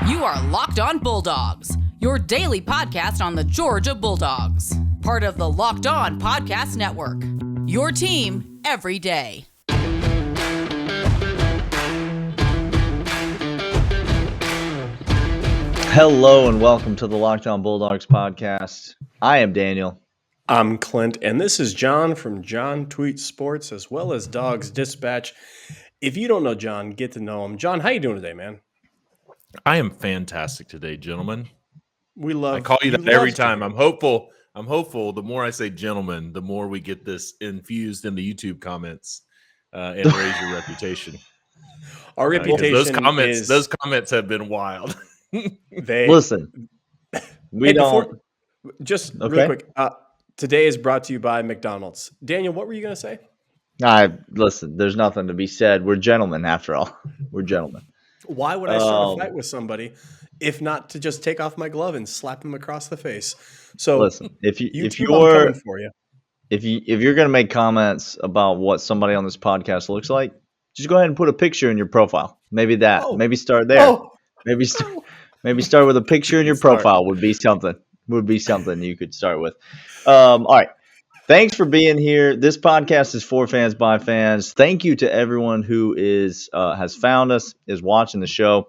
You are Locked On Bulldogs, your daily podcast on the Georgia Bulldogs. Part of the Locked On Podcast Network, your team every day. Hello and welcome to the Locked On Bulldogs podcast. I am Daniel. I'm Clint, and this is John from John Tweets Sports, as well as Dawgs Dispatch. If you don't know John, get to know him. John, how you doing today, man? I am fantastic today, gentlemen. I call you that every time. I'm hopeful. The more I say gentlemen, the more we get this infused in the YouTube comments and raise your reputation. Our reputation those comments have been wild. Listen, real quick. Today is brought to you by McDonald's. Daniel, what were you going to say? Listen, there's nothing to be said. We're gentlemen after all. We're gentlemen. Why would I start a fight with somebody if not to just take off my glove and slap him across the face? So listen, if you're going to make comments about what somebody on this podcast looks like, just go ahead and put a picture in your profile. Maybe that. Maybe start there. Maybe start with a picture in your profile would be something. You could start with. All right. Thanks for being here. This podcast is for fans by fans. Thank you to everyone who has found us, is watching the show.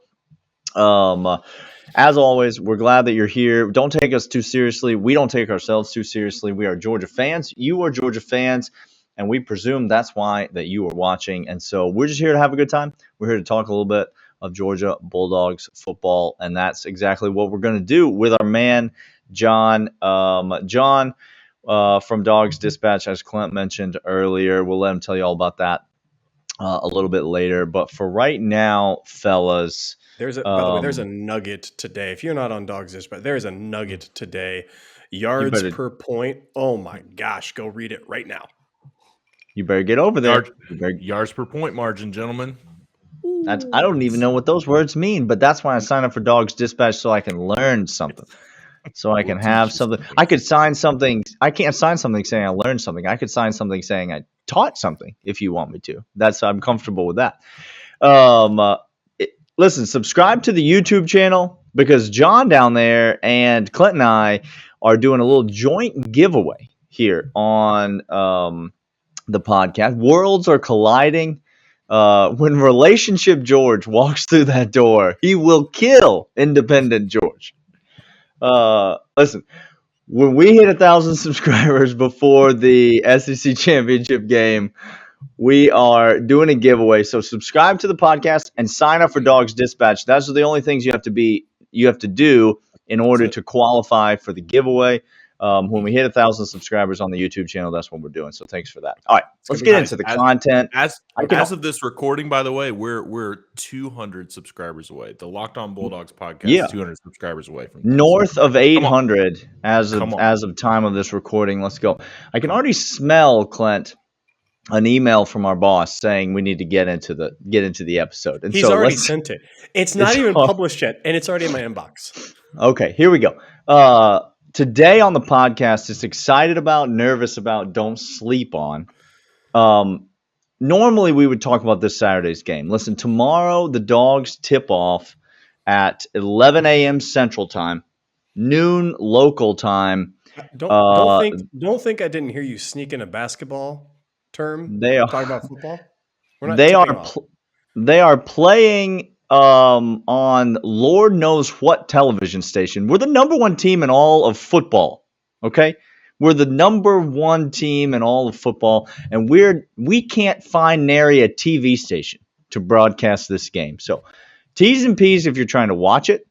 As always, we're glad that you're here. Don't take us too seriously. We don't take ourselves too seriously. We are Georgia fans. You are Georgia fans, and we presume that's why that you are watching. And so we're just here to have a good time. We're here to talk a little bit of Georgia Bulldogs football, and that's exactly what we're going to do with our man John. John from Dawgs Dispatch, as Clint mentioned earlier. We'll let him tell you all about that a little bit later. But for right now, fellas, by the way, there's a nugget today. If you're not on Dawgs Dispatch, there's a nugget today. Yards per point. Oh my gosh, go read it right now. You better get over there. Yards per point margin, gentlemen. I don't even know what those words mean, but that's why I signed up for Dawgs Dispatch, so I can learn something. So I can have something. I could sign something. I can't sign something saying I learned something. I could sign something saying I taught something if you want me to. I'm comfortable with that. Listen, subscribe to the YouTube channel because John down there and Clint and I are doing a little joint giveaway here on the podcast. Worlds are colliding. When Relationship George walks through that door, he will kill Independent George. Listen, when we hit 1,000 subscribers before the SEC championship game, we are doing a giveaway. So subscribe to the podcast and sign up for Dawgs Dispatch. Those are the only things you have to do in order to qualify for the giveaway. When we hit 1,000 subscribers on the YouTube channel, that's what we're doing. So thanks for that. All right, let's get into the content. As of this recording, by the way, we're 200 subscribers away. The Locked On Bulldogs podcast is 200 subscribers away from north of 800 as of time of this recording. Let's go. I can already smell, Clint, an email from our boss saying we need to get into the episode. And he's already sent it. It's not even published yet, and it's already in my inbox. Okay, here we go. Today on the podcast, it's excited about, nervous about, don't sleep on. Normally, we would talk about this Saturday's game. Listen, tomorrow the Dogs tip off at 11 a.m. Central Time, noon local time. Don't think I didn't hear you sneak in a basketball term. Talking about football. They are playing on Lord knows what television station. We're the number one team in all of football. Okay, we're the number one team in all of football, and we can't find nary a TV station to broadcast this game. So T's and P's if you're trying to watch it.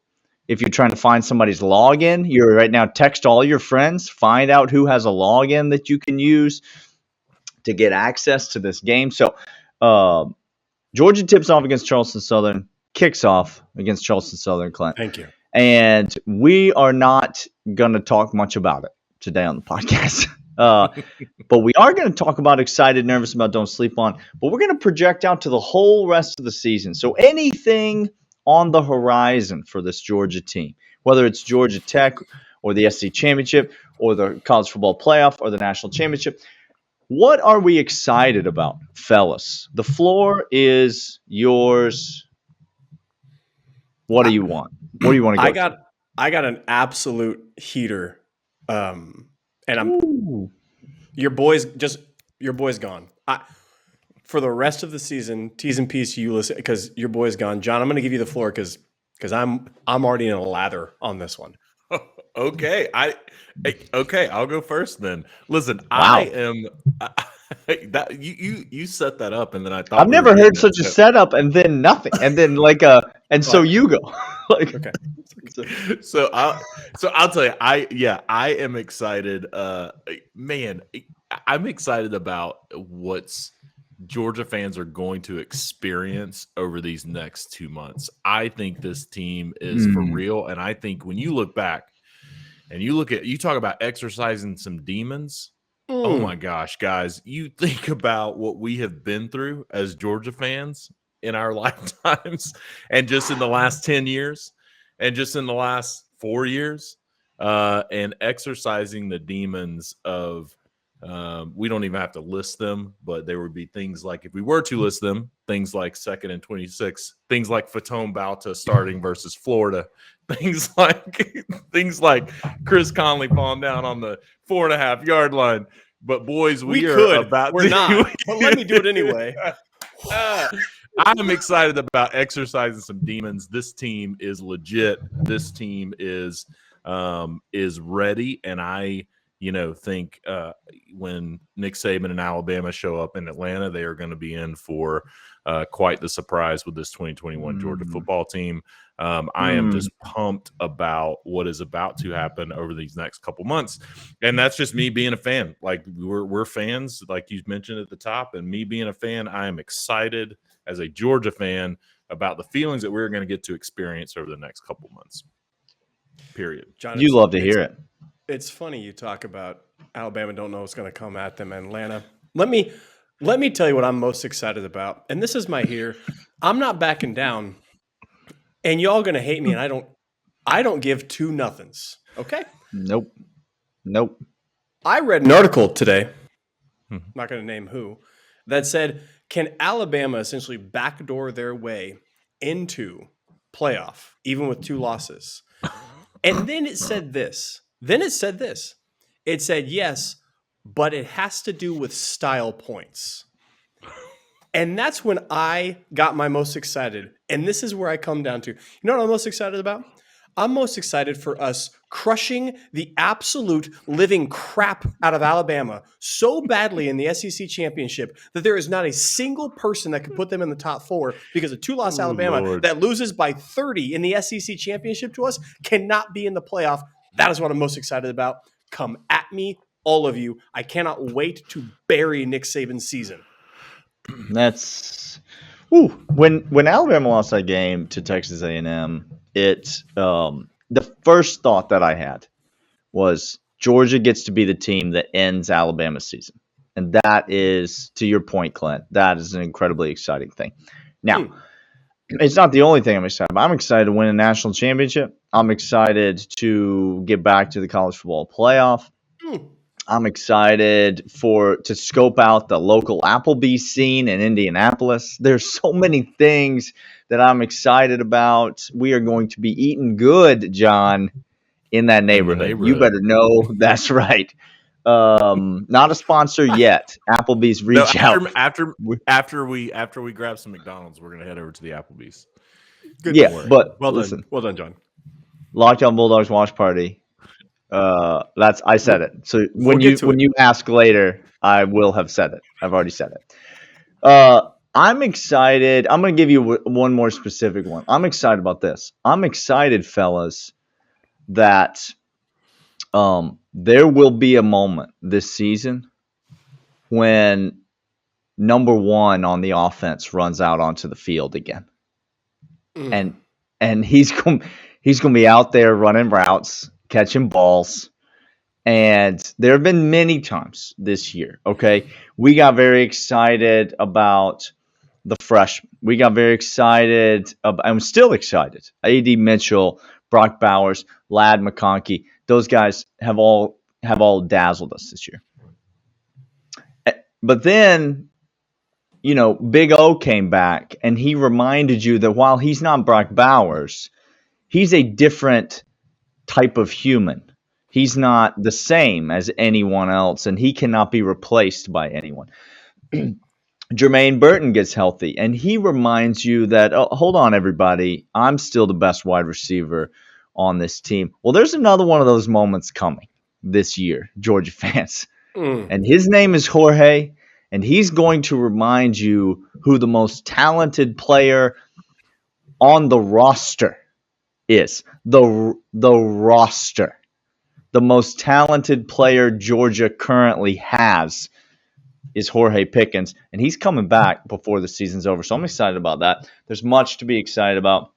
If you're trying to find somebody's login, you're right now text all your friends, find out who has a login that you can use to get access to this game. So Georgia tips off against Charleston Southern. Kicks off against Charleston Southern, Clint. Thank you. And we are not going to talk much about it today on the podcast. But we are going to talk about excited, nervous about, don't sleep on. But we're going to project out to the whole rest of the season. So anything on the horizon for this Georgia team, whether it's Georgia Tech or the SEC Championship or the College Football Playoff or the National Championship, what are we excited about, fellas? The floor is yours. What do you want? What do you want to go? I got an absolute heater, and Ooh. your boy's gone. For the rest of the season, T's and P's to you, listen, because your boy's gone. John, I'm going to give you the floor because I'm already in a lather on this one. Okay, I'll go first then. Listen, Wow. I am that you set that up, and then I thought I've never heard such a setup and then nothing, and then so you go. Okay. So I'll tell you, I am excited. Man, I'm excited about what's Georgia fans are going to experience over these next 2 months. I think this team is for real, and I think when you look back and you talk about exercising some demons. Oh my gosh, guys, you think about what we have been through as Georgia fans in our lifetimes, and just in the last 10 years, and just in the last 4 years, and exercising the demons of. We don't even have to list them, but there would be things like, if we were to list them, things like 2nd and 26, things like Fatone Bauta starting versus Florida, things like Chris Conley falling down on the 4.5-yard line. But boys, we're not. But let me do it anyway. I'm excited about exercising some demons. This team is legit. This team is ready, and I think when Nick Saban and Alabama show up in Atlanta, they are going to be in for quite the surprise with this 2021 Georgia football team. I am just pumped about what is about to happen over these next couple months, and that's just me being a fan. Like we're fans, like you mentioned at the top, and me being a fan, I am excited as a Georgia fan about the feelings that we're going to get to experience over the next couple months. Period. John, you love to hear it. It's funny you talk about Alabama don't know what's going to come at them in Atlanta. Let me tell you what I'm most excited about. And this is my here. I'm not backing down. And y'all going to hate me, and I don't give two nothings. Okay? Nope. I read an article today, not going to name who, that said, can Alabama essentially backdoor their way into playoff, even with 2 losses? And then it said this. It said, yes, but it has to do with style points. And that's when I got my most excited. And this is where I come down to. You know what I'm most excited about? I'm most excited for us crushing the absolute living crap out of Alabama so badly in the SEC championship that there is not a single person that could put them in the top 4 because a 2-loss Alabama Lord. that loses by 30 in the SEC championship to us cannot be in the playoff. That is what I'm most excited about. Come at me, all of you. I cannot wait to bury Nick Saban's season. That's when Alabama lost that game to Texas A&M, the first thought that I had was Georgia gets to be the team that ends Alabama's season. And that is, to your point, Clint, that is an incredibly exciting thing. Now, it's not the only thing I'm excited about. I'm excited to win a national championship. I'm excited to get back to the college football playoff. I'm excited to scope out the local Applebee's scene in Indianapolis. There's so many things that I'm excited about. We are going to be eating good, John, in that neighborhood. You better know that's right. Not a sponsor yet. Applebee's reach out. After we grab some McDonald's, we're gonna head over to the Applebee's. Good. Yeah, but listen. Well done, John. Lockdown Bulldogs watch party. I said it. So when you ask later, I will have said it. I've already said it. I'm excited. I'm going to give you one more specific one. I'm excited about this. I'm excited, fellas, that there will be a moment this season when number 1 on the offense runs out onto the field again, and he's going to be out there running routes, catching balls. And there have been many times this year, okay? We got very excited about the freshmen. We got very excited. I'm still excited. A.D. Mitchell, Brock Bowers, Ladd McConkey, those guys have all dazzled us this year. But then, Big O came back, and he reminded you that while he's not Brock Bowers, he's a different type of human. He's not the same as anyone else, and he cannot be replaced by anyone. Jermaine Burton gets healthy, and he reminds you that, oh, hold on, everybody, I'm still the best wide receiver on this team. Well, there's another one of those moments coming this year, Georgia fans. And his name is Jorge, and he's going to remind you who the most talented player on the roster is. The roster. The most talented player Georgia currently has is Jorge Pickens, and he's coming back before the season's over. So I'm excited about that. There's much to be excited about.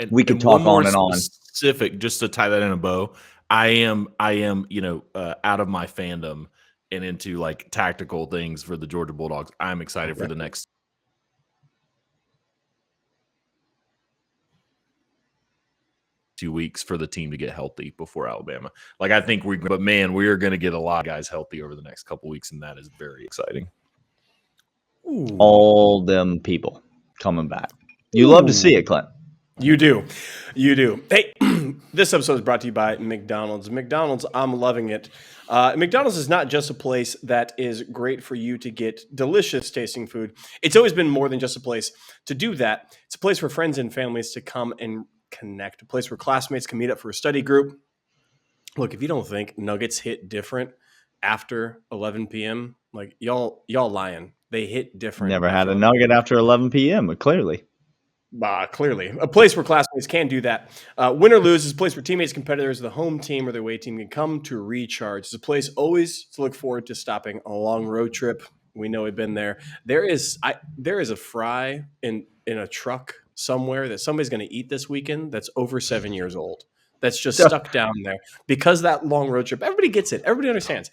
We could talk on and on. Specific, just to tie that in a bow. I am, out of my fandom and into like tactical things for the Georgia Bulldogs. I'm excited for the next 2 weeks for the team to get healthy before Alabama. Like, I think we are going to get a lot of guys healthy over the next couple weeks, and that is very exciting. Ooh. All them people coming back. You love to see it, Clint. You do. Hey, this episode is brought to you by McDonald's. McDonald's, I'm loving it. McDonald's is not just a place that is great for you to get delicious tasting food. It's always been more than just a place to do that. It's a place for friends and families to come and connect, a place where classmates can meet up for a study group. Look, if you don't think nuggets hit different after 11 p.m., like y'all lying. They hit different. Never had a nugget after 11 p.m., but clearly. Clearly. A place where classmates can do that. Win or lose is a place where teammates, competitors, the home team, or the away team can come to recharge. It's a place always to look forward to stopping a long road trip. We know we've been there. There is a fry in a truck somewhere that somebody's going to eat this weekend that's over 7 years old. That's just stuck down there because that long road trip. Everybody gets it. Everybody understands.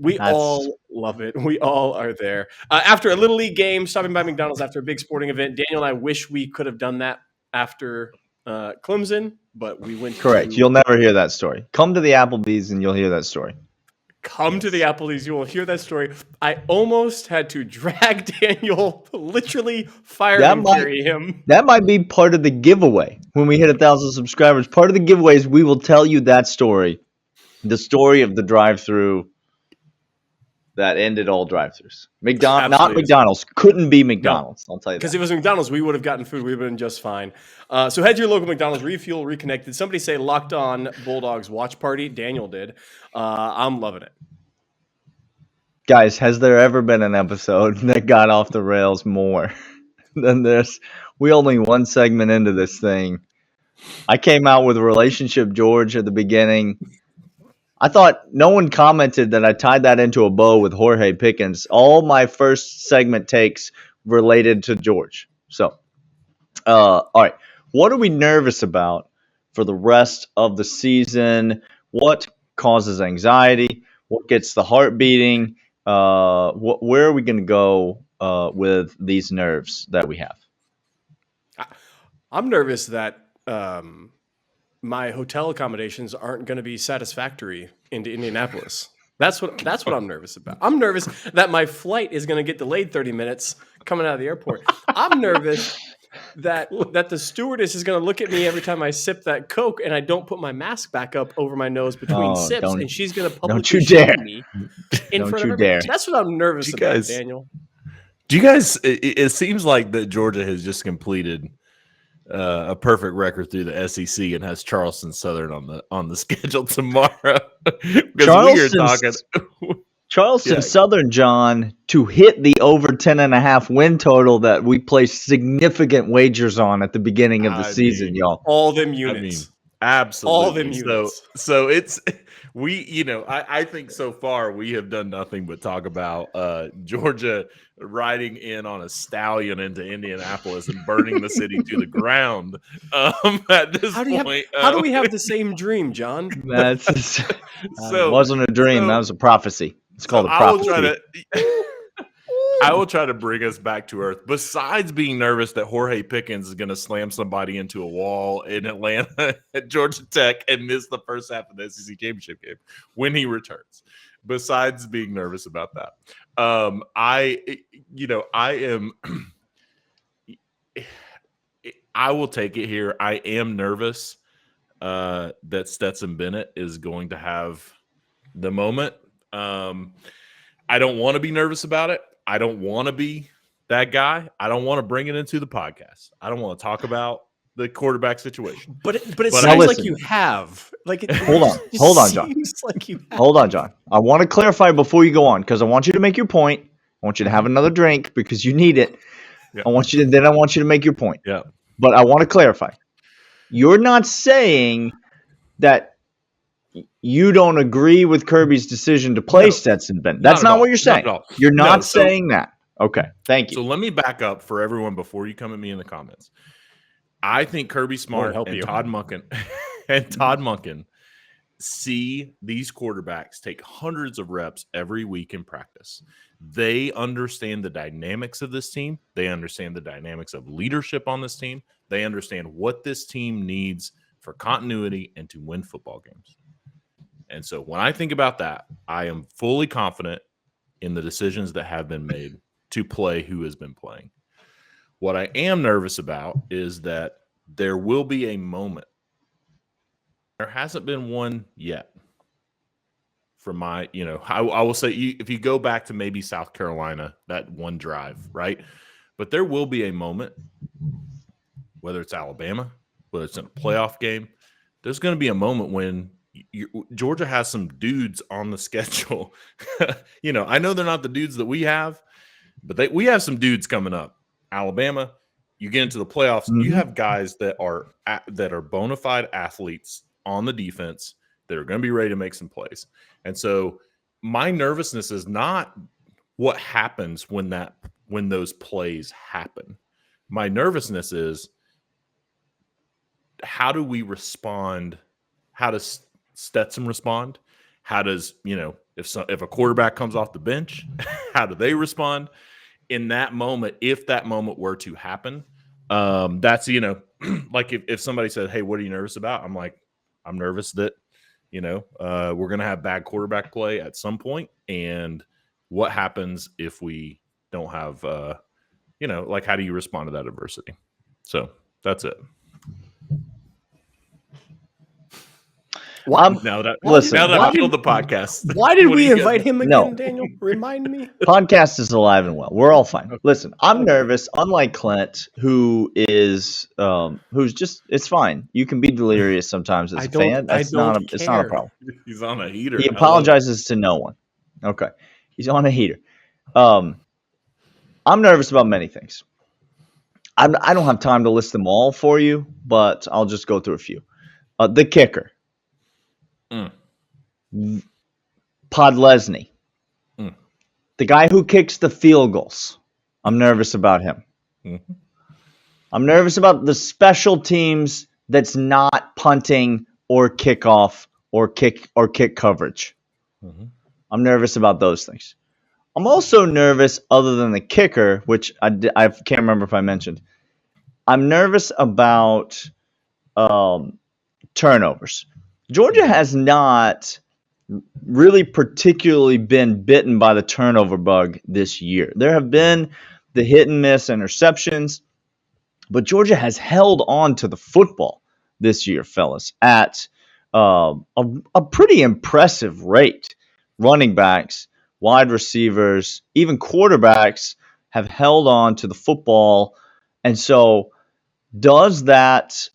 We all love it. We all are there. After a Little League game, stopping by McDonald's after a big sporting event. Daniel and I wish we could have done that after Clemson, but we went. Correct. You'll never hear that story. Come to the Applebee's and you'll hear that story. Come to the Applebee's, you will hear that story. I almost had to drag Daniel, literally carry him. That might be part of the giveaway. When we hit 1,000 subscribers, part of the giveaway is we will tell you that story. The story of the drive-through that ended all drive-thrus. Not McDonald's. Couldn't be McDonald's. No. I'll tell you that. Because if it was McDonald's, we would have gotten food. We would have been just fine. So head to your local McDonald's, refuel, reconnect. Did somebody say Locked On Bulldogs watch party? Daniel did. I'm loving it. Guys, has there ever been an episode that got off the rails more than this? We only one segment into this thing. I came out with Relationship George at the beginning. I thought no one commented that I tied that into a bow with Jorge Pickens. All my first segment takes related to George. So, all right. What are we nervous about for the rest of the season? What causes anxiety? What gets the heart beating? Where are we going to go with these nerves that we have? I'm nervous that my hotel accommodations aren't going to be satisfactory into Indianapolis. That's what I'm nervous about. I'm nervous that my flight is going to get delayed 30 minutes coming out of the airport. I'm nervous that the stewardess is going to look at me every time I sip that Coke and I don't put my mask back up over my nose between sips, and she's going to publicly shame me in front of everybody. That's what I'm nervous about, Daniel. Do you guys? It seems like that Georgia has just completed a perfect record through the SEC and has Charleston Southern on the schedule tomorrow. Charleston Southern, John, to hit the over 10.5 win total that we placed significant wagers on at the beginning of the season, y'all. All them units. Absolutely. All them units. So it's I think so far we have done nothing but talk about Georgia riding in on a stallion into Indianapolis and burning the city to the ground. At this point, how do we have the same dream, John? It wasn't a dream. That was a prophecy. It's called a prophecy. I will try to bring us back to earth. Besides being nervous that Jorge Pickens is going to slam somebody into a wall in Atlanta at Georgia Tech and miss the first half of the SEC championship game when he returns. Besides being nervous about that, I I will take it here. I am nervous that Stetson Bennett is going to have the moment. I don't want to be nervous about it. I don't want to be that guy. I don't want to bring it into the podcast. I don't want to talk about the quarterback situation. But it But sounds like listen. you have. Like it Hold on, John. seems like you have. Hold on, John. I want to clarify before you go on because I want you to make your point. I want you to have another drink because you need it. Yeah. I want you to make your point. Yeah. But I want to clarify. You're not saying that you don't agree with Kirby's decision to play No. Stetson Bennett. That's Not at not all. what you're saying. Not at all. You're not No, so- saying that. Okay. Thank you. So let me back up for everyone before you come at me in the comments. I think Kirby Smart help and you. Todd Monken see these quarterbacks take hundreds of reps every week in practice. They understand the dynamics of this team. They understand the dynamics of leadership on this team. They understand what this team needs for continuity and to win football games. And so when I think about that, I am fully confident in the decisions that have been made to play who has been playing. What I am nervous about is that there will be a moment. There hasn't been one yet. From my, I will say, if you go back to maybe South Carolina, that one drive, right? But there will be a moment, whether it's Alabama, whether it's in a playoff game, there's going to be a moment when Georgia has some dudes on the schedule. I know they're not the dudes that we have, but we have some dudes coming up. Alabama, you get into the playoffs, you have guys that are bona fide athletes on the defense that are going to be ready to make some plays. And so my nervousness is not what happens when those plays happen. My nervousness is, how do we respond? How does Stetson respond? How does, if a quarterback comes off the bench, how do they respond in that moment? If that moment were to happen, that's, like if somebody said, "Hey, what are you nervous about?" I'm like, I'm nervous that, we're going to have bad quarterback play at some point. And what happens if we don't have, like, how do you respond to that adversity? So that's it. Now that I've killed the podcast. Why did What do we you guys- invite him again, No. Daniel? Remind me. Podcast is alive and well. We're all fine. Listen, I'm nervous. Unlike Clint, who's just, it's fine. You can be delirious sometimes as a fan. It's not a problem. He's on a heater. He apologizes to no one. Okay, he's on a heater. I'm nervous about many things. I don't have time to list them all for you, but I'll just go through a few. The kicker. Podlesny. The guy who kicks the field goals. I'm nervous about him. Mm-hmm. I'm nervous about the special teams that's not punting or kickoff or kick coverage. Mm-hmm. I'm nervous about those things. I'm also nervous, other than the kicker, which I can't remember if I mentioned. I'm nervous about turnovers. Georgia has not really particularly been bitten by the turnover bug this year. There have been the hit and miss interceptions, but Georgia has held on to the football this year, fellas, at a pretty impressive rate. Running backs, wide receivers, even quarterbacks have held on to the football. And so does that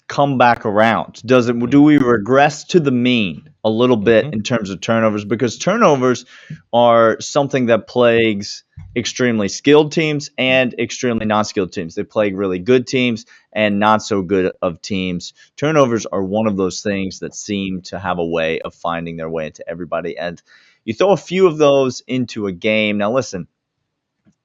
come back around? Do we regress to the mean a little bit in terms of turnovers? Because turnovers are something that plagues extremely skilled teams and extremely non-skilled teams. They plague really good teams and not so good of teams. Turnovers are one of those things that seem to have a way of finding their way into everybody. And you throw a few of those into a game. Now, listen,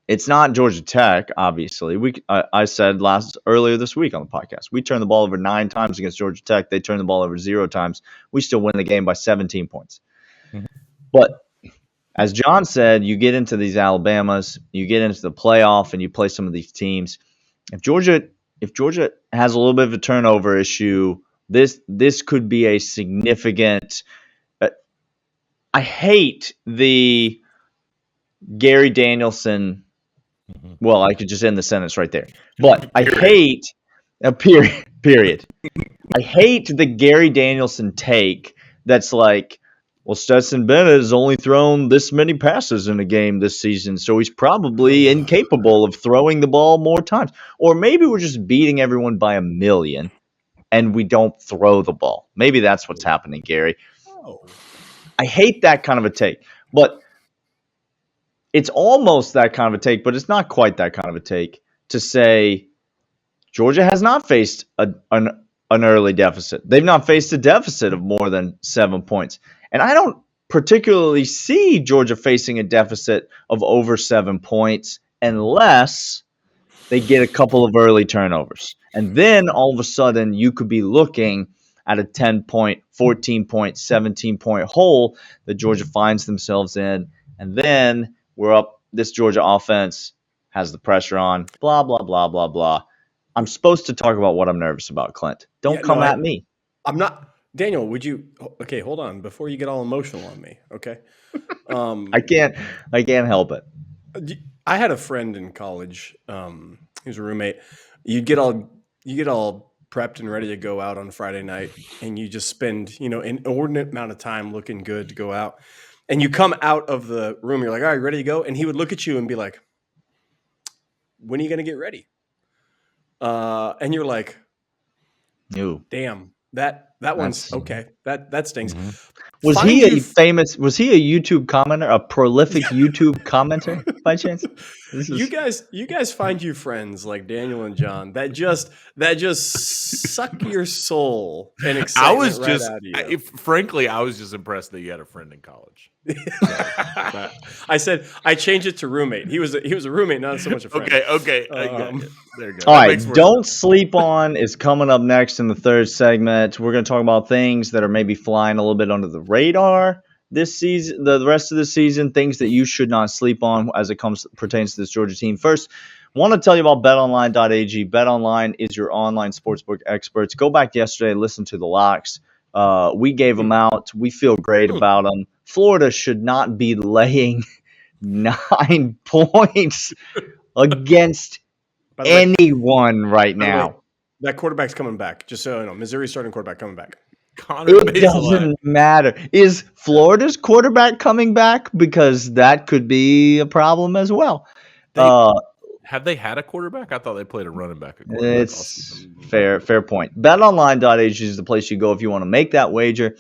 it's not Georgia Tech, obviously. I said earlier this week on the podcast, we turned the ball over 9 times against Georgia Tech. They turned the ball over 0 times. We still win the game by 17 points. Mm-hmm. But as John said, you get into these Alabamas, you get into the playoff, and you play some of these teams. If Georgia has a little bit of a turnover issue, this could be a significant. I hate the Gary Danielson. Well, I could just end the sentence right there. But I hate Period. I hate the Gary Danielson take that's like, well, Stetson Bennett has only thrown this many passes in a game this season, so he's probably incapable of throwing the ball more times. Or maybe we're just beating everyone by a million and we don't throw the ball. Maybe that's what's happening, Gary. I hate that kind of a take. But it's almost that kind of a take, but it's not quite that kind of a take to say Georgia has not faced an early deficit. They've not faced a deficit of more than 7 points. And I don't particularly see Georgia facing a deficit of over 7 points unless they get a couple of early turnovers. And then all of a sudden you could be looking at a 10-point, 14-point, 17-point hole that Georgia finds themselves in. And then we're up. This Georgia offense has the pressure on, blah, blah, blah, blah, blah. I'm supposed to talk about what I'm nervous about, Clint. Don't come at me. I'm not. Daniel, would you? Okay, hold on. Before you get all emotional on me, okay? I can't help it. I had a friend in college. He was a roommate. You get all prepped and ready to go out on Friday night, and you just spend an inordinate amount of time looking good to go out. And you come out of the room, you're like, all right, ready to go? And he would look at you and be like, when are you going to get ready? And you're like, no. Damn, that one's okay. That stings. Mm-hmm. Was he a YouTube commenter, a prolific YouTube commenter by chance? You guys find you friends like Daniel and John that just suck your soul and excitement out of you. Frankly, I was just impressed that you had a friend in college. I said I changed it to roommate. He was a roommate, not so much a friend. Okay. There you go. All right, Don't Sleep On is coming up next in the third segment. We're going to talk about things that are maybe flying a little bit under the radar this season, the rest of the season, things that you should not sleep on as it pertains to this Georgia team. First, want to tell you about BetOnline.ag. BetOnline is your online sportsbook experts. Go back yesterday, listen to the locks. We gave them out. We feel great about them. Florida should not be laying 9 points against anyone right now. That quarterback's coming back. Just so you know, Missouri's starting quarterback coming back. It doesn't matter. Is Florida's quarterback coming back? Because that could be a problem as well. Have they had a quarterback? I thought they played a running back. It's fair point. BetOnline.ag is the place you go if you want to make that wager.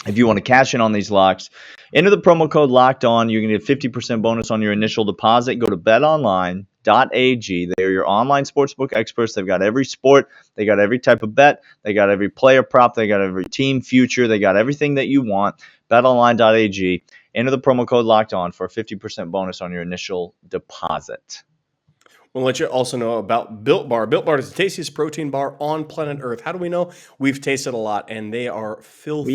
If you want to cash in on these locks, enter the promo code Locked On. You're going to get 50% bonus on your initial deposit. Go to BetOnline.ag. They are your online sportsbook experts. They've got every sport. They got every type of bet. They got every player prop. They got every team future. They got everything that you want. BetOnline.ag. Enter the promo code Locked On for a 50% bonus on your initial deposit. We'll let you also know about Built Bar. Built Bar is the tastiest protein bar on planet Earth. How do we know? We've tasted a lot, and they are filthy.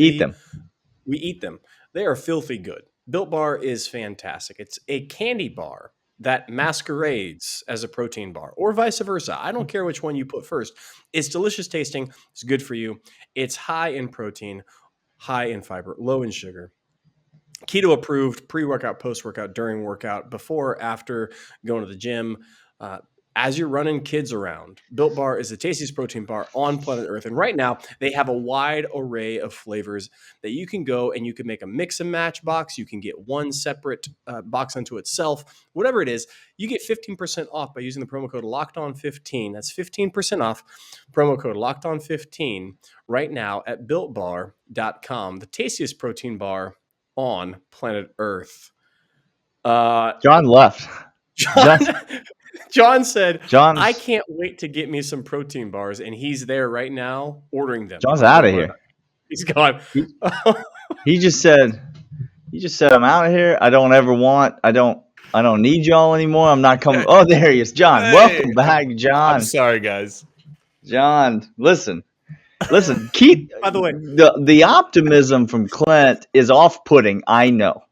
We eat them. They are filthy good. Built Bar is fantastic. It's a candy bar that masquerades as a protein bar, or vice versa. I don't care which one you put first. It's delicious tasting. It's good for you. It's high in protein, high in fiber, low in sugar. Keto approved, pre-workout, post-workout, during workout, before, after going to the gym. As you're running kids around, Built Bar is the tastiest protein bar on planet Earth. And right now, they have a wide array of flavors that you can go and you can make a mix and match box. You can get one separate box unto itself. Whatever it is, you get 15% off by using the promo code LOCKEDON15. That's 15% off. Promo code LOCKEDON15 right now at BuiltBar.com. The tastiest protein bar on planet Earth. John left. John said, I can't wait to get me some protein bars, and he's there right now ordering them. John's out of here. He's gone. He just said, I'm out of here. I don't need y'all anymore. I'm not coming. Oh, there he is. John, welcome back, John. I'm sorry, guys. John, listen, keep, by the way, the optimism from Clint is off-putting, I know.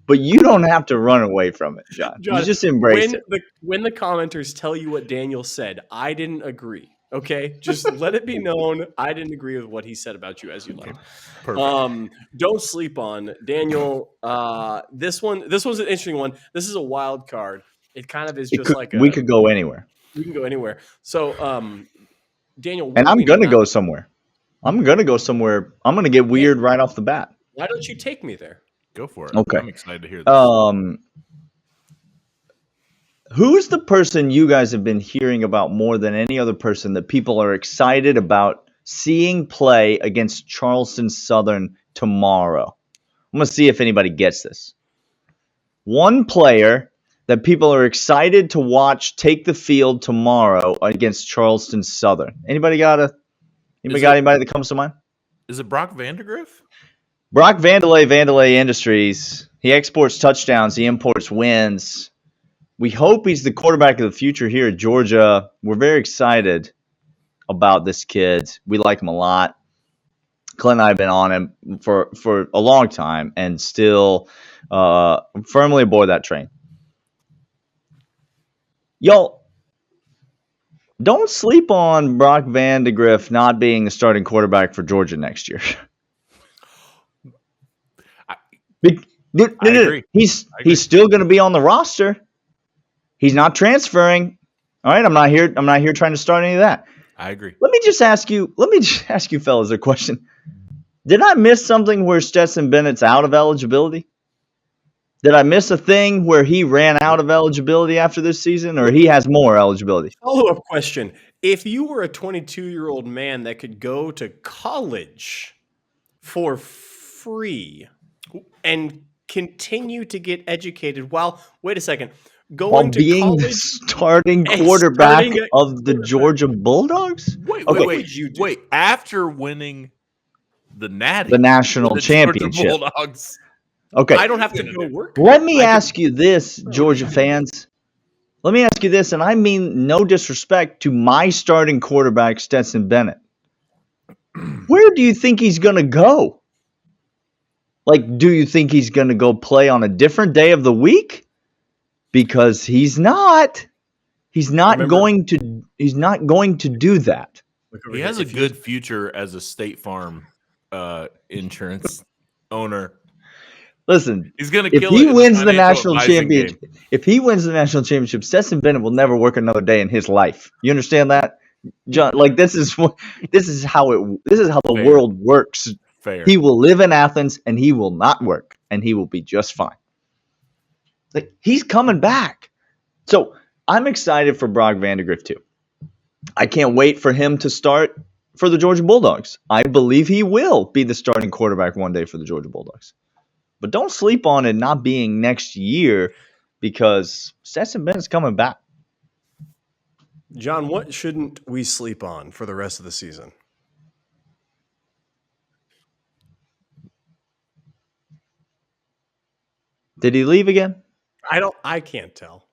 But you don't have to run away from it, John. You just embrace it. When the commenters tell you what Daniel said, I didn't agree. Okay? Just let it be known I didn't agree with what he said about you as you like. Perfect. Don't sleep on Daniel. This one's an interesting one. This is a wild card. It kind of is just we could go anywhere. We can go anywhere. So Daniel, And were I'm we going to not- go somewhere. I'm going to go somewhere. I'm going to get weird right off the bat. Why don't you take me there? Go for it. Okay. I'm excited to hear this. Who's the person you guys have been hearing about more than any other person that people are excited about seeing play against Charleston Southern tomorrow? I'm going to see if anybody gets this. One player that people are excited to watch take the field tomorrow against Charleston Southern. Anybody got anybody that comes to mind? Is it Brock Vandegrift? Brock Vandelay Industries. He exports touchdowns. He imports wins. We hope he's the quarterback of the future here at Georgia. We're very excited about this kid. We like him a lot. Clint and I have been on him for a long time and still firmly aboard that train. Y'all, don't sleep on Brock Vandegrift not being the starting quarterback for Georgia next year. No. agree. He's still going to be on the roster. He's not transferring. All right, I'm not here trying to start any of that. I agree. Let me just ask you, fellas, a question. Did I miss something where Stetson Bennett's out of eligibility? Did I miss a thing where he ran out of eligibility after this season, or he has more eligibility? Follow-up question. If you were a 22-year-old man that could go to college for free and continue to get educated while, wait a second, going to being college the starting quarterback of the Georgia Bulldogs? Wait. After winning the Natty, the national the championship. Georgia Bulldogs. Okay. I don't have to go work. Let me ask you this, Georgia fans. Let me ask you this, and I mean no disrespect to my starting quarterback, Stetson Bennett. Where do you think he's going to go? Like, do you think he's going to go play on a different day of the week? Because he's not. He's not going to do that. He has a good future as a State Farm insurance owner. Listen, he's going to if kill he it wins the national championship, Stetson Bennett will never work another day in his life. You understand that, John? Like this is how the world works. Fair. He will live in Athens and he will not work, and he will be just fine. Like he's coming back, so I'm excited for Brock Vandegrift too. I can't wait for him to start for the Georgia Bulldogs. I believe he will be the starting quarterback one day for the Georgia Bulldogs. But don't sleep on it not being next year because Stetson Bennett's coming back. John, what shouldn't we sleep on for the rest of the season? Did he leave again? I can't tell.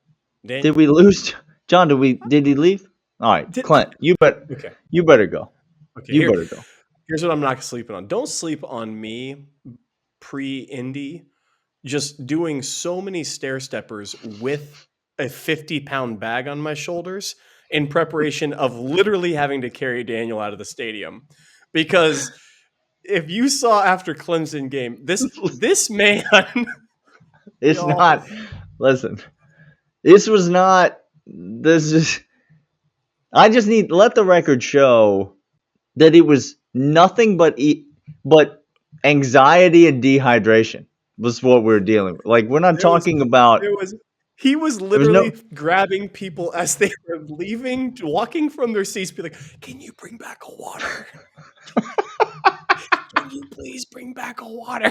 Daniel? Did we lose? John, did he leave? All right, Clint, you better go. Okay, you better go. Here's what I'm not sleeping on. Don't sleep on me pre-Indy just doing so many stair steppers with a 50-pound bag on my shoulders in preparation of literally having to carry Daniel out of the stadium. Because if you saw after Clemson game, this man It's not. Listen, this was not. This is. I just need let the record show that it was nothing but anxiety and dehydration was what we're dealing with. Like we're not talking about. He was literally grabbing people as they were leaving, walking from their seats, be like, "Can you bring back a water? Can you please bring back a water?"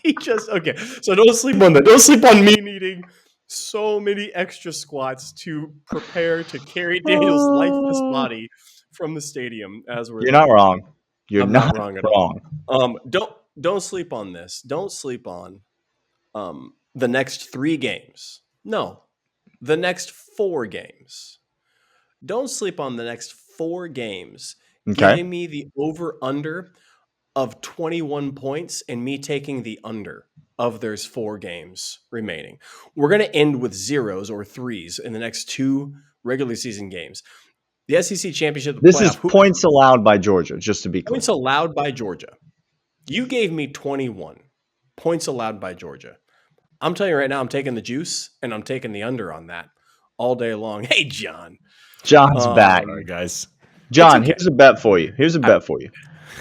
He just okay. So don't sleep on that. Don't sleep on me needing so many extra squats to prepare to carry Daniel's lifeless body from the stadium as we're. You're not wrong. You're not wrong at wrong. all. Don't sleep on this. Don't sleep on the next 3 games. No, the next 4 games. Don't sleep on the next 4 games. Okay. Giving me the over-under of 21 points and me taking the under of there's 4 games remaining. We're going to end with 0s or 3s in the next 2 regular season games. The SEC Championship. This is points allowed by Georgia, just to be clear. Points allowed by Georgia. You gave me 21 points allowed by Georgia. I'm telling you right now, I'm taking the juice and I'm taking the under on that all day long. Hey, John. John's back. All right, guys. John, okay. here's a bet for you.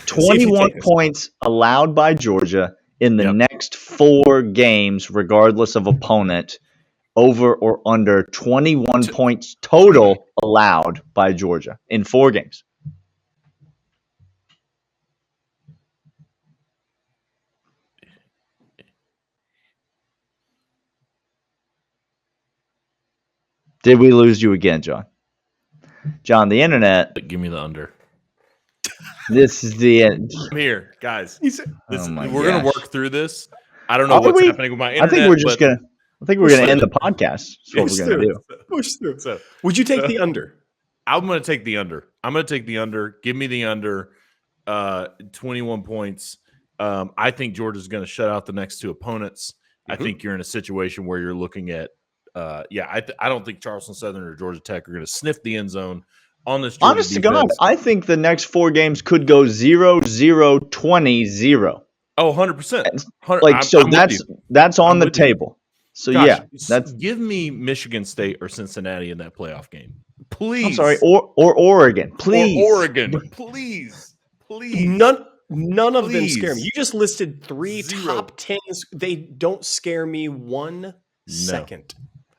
21 take this. points allowed by Georgia in the Yep. next 4 games, regardless of opponent, over or under 21 points total allowed by Georgia in 4 games. Did we lose you again, John? John, the internet. Give me the under. This is the end. I'm here, guys. Oh my We're gonna gosh. work through this. I don't know Are what's we? happening with my internet. I think we're just but gonna. I think we're Push gonna end through. the podcast. That's what Push we're gonna through. do. Push through. So Would you take the under? I'm gonna take the under. Give me the under. 21 points. I think Georgia's gonna shut out the next 2 opponents. I think you're in a situation where you're looking at. I don't think Charleston Southern or Georgia Tech are gonna sniff the end zone on this Georgia Honest to defense. God, I think the next 4 games could go 0-0-20-0. Oh, 100%. That's on I'm the with you. table. So Gosh, that's. give me Michigan State or Cincinnati in that playoff game, please. I'm sorry, or Oregon, please. Or Oregon, please. None of them Please. scare me. You just listed 3 Zero. top 10s. They don't scare me 1 second.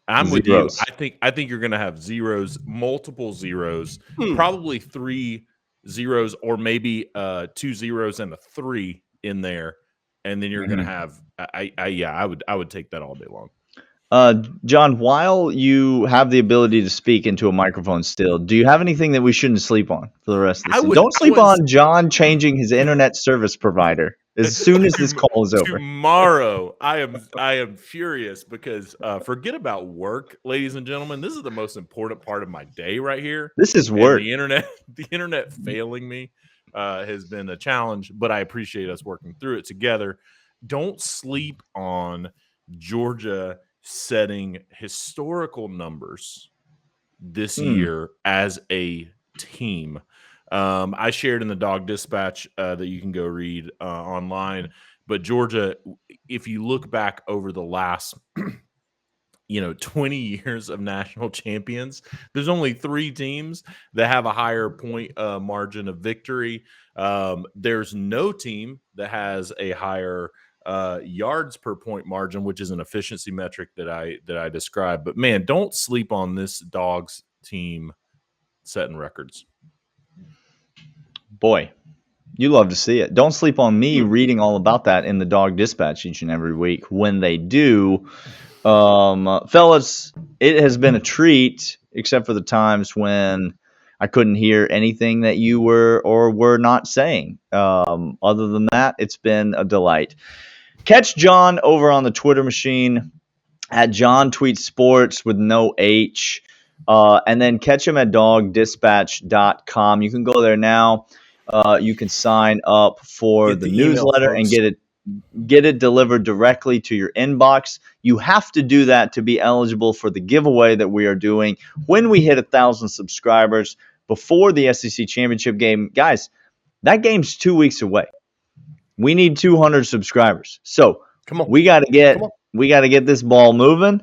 I'm with Zeros. you. I think you're going to have zeros, multiple zeros, probably 3 zeros, or maybe 2 zeros and a 3 in there, and then you're going to have. I would take that all day long. John, while you have the ability to speak into a microphone still, do you have anything that we shouldn't sleep on for the rest of this? Don't sleep on John changing his internet service provider as soon as this call is over. Tomorrow, I am furious because forget about work, ladies and gentlemen. This is the most important part of my day right here. This is And work. the internet failing me has been a challenge, but I appreciate us working through it together. Don't sleep on Georgia setting historical numbers this year as a team. I shared in the Dog Dispatch that you can go read online. But Georgia, if you look back over the last 20 years of national champions, there's only 3 teams that have a higher point margin of victory. There's no team that has a higher yards per point margin, which is an efficiency metric that I described. But man, don't sleep on this Dawgs team setting records. Boy, you love to see it. Don't sleep on me reading all about that in the Dog Dispatch each and every week when they do. Fellas, it has been a treat, except for the times when I couldn't hear anything that you were or were not saying. Other than that, it's been a delight. Catch John over on the Twitter machine at John Tweets Sports with no H. And then catch him at dogdispatch.com. You can go there now. You can sign up for Get the the email, newsletter and folks. get it delivered directly to your inbox. You have to do that to be eligible for the giveaway that we are doing when we hit 1,000 subscribers before the SEC championship game. Guys, that game's 2 weeks away. We need 200 subscribers. So Come on. we got to get this ball moving.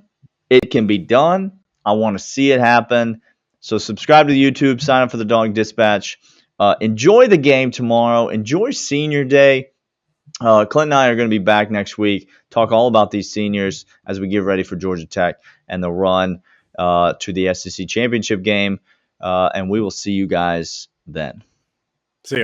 It can be done. I want to see it happen. So subscribe to the YouTube, sign up for the Dog Dispatch. Enjoy the game tomorrow. Enjoy Senior Day. Clint and I are going to be back next week, talk all about these seniors as we get ready for Georgia Tech and the run to the SEC championship game. And we will see you guys then.